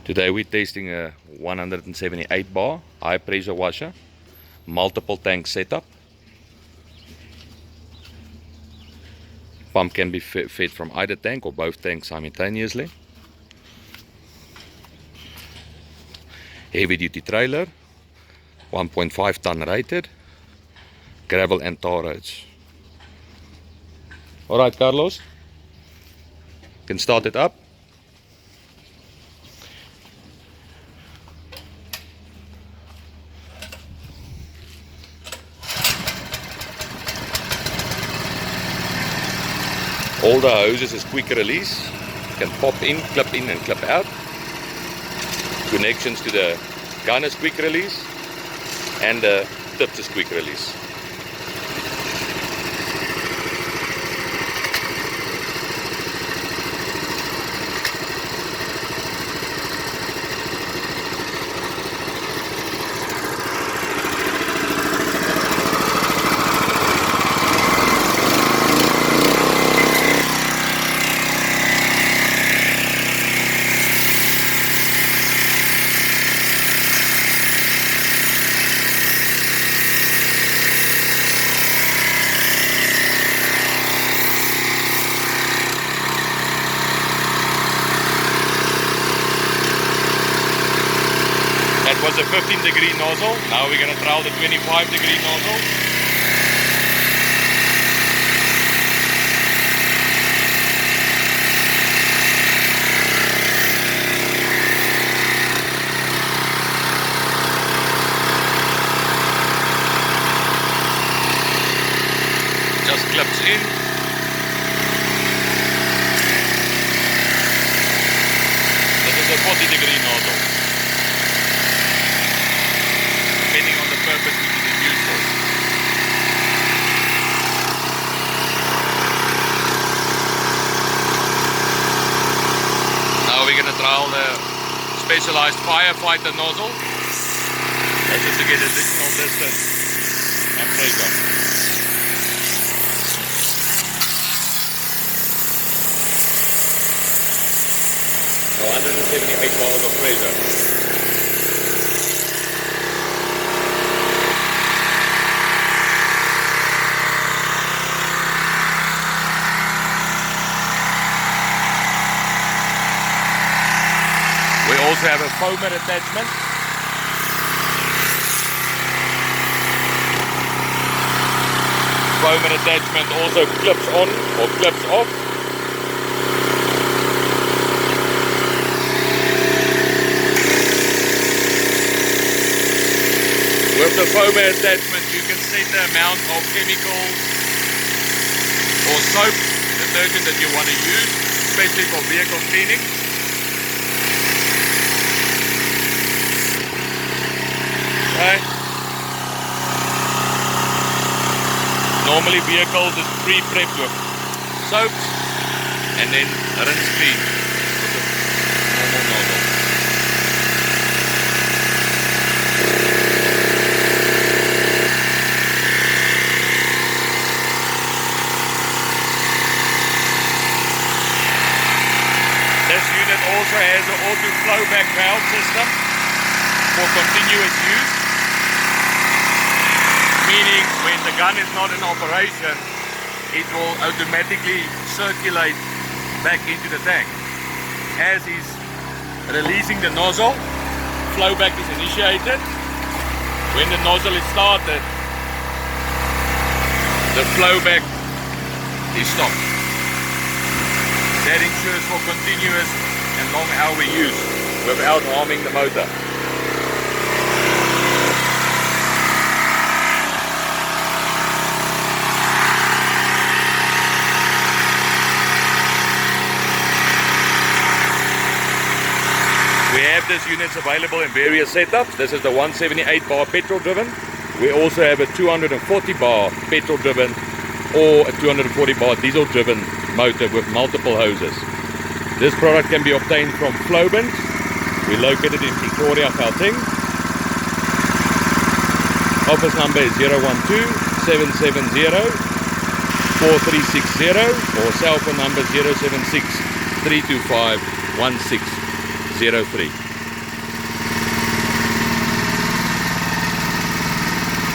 Today we're testing a 178 bar high pressure washer, multiple tank setup. Pump can be fed from either tank or both tanks simultaneously. Heavy duty trailer, 1.5 ton rated, gravel and tar roads. Alright Carlos, can start it up. All the hoses is quick release, can pop in, clip in and clip out. Connections to the gun is quick release and the tips is quick release. That was a 15-degree nozzle. Now we're going to trial the 25-degree nozzle. Just clips in. This is a 40-degree nozzle. Depending on the purpose which it is used for. Now we're going to trial the specialized firefighter nozzle. This is to get additional distance and pressure. So 178 bars of pressure. We also have a foamer attachment. Foamer attachment also clips on or clips off. With the foamer attachment you can set the amount of chemicals or soap, detergent that you want to use, especially for vehicle cleaning. Right. Normally vehicles is pre-prepped with soaps and then rinse clean with a normal nozzle. This unit also has an auto flowback valve system for continuous use. Meaning when the gun is not in operation, it will automatically circulate back into the tank. As is releasing the nozzle, flowback is initiated. When the nozzle is started, the flowback is stopped. That ensures for continuous and long hour use without harming the motor. We have these units available in various setups. This is the 178 bar petrol driven. We also have a 240 bar petrol driven or a 240 bar diesel driven motor with multiple hoses. This product can be obtained from Flowbins. We're located in Pretoria, Gauteng. Office number is 012-770-4360 or cell phone number 076-325-16. 03.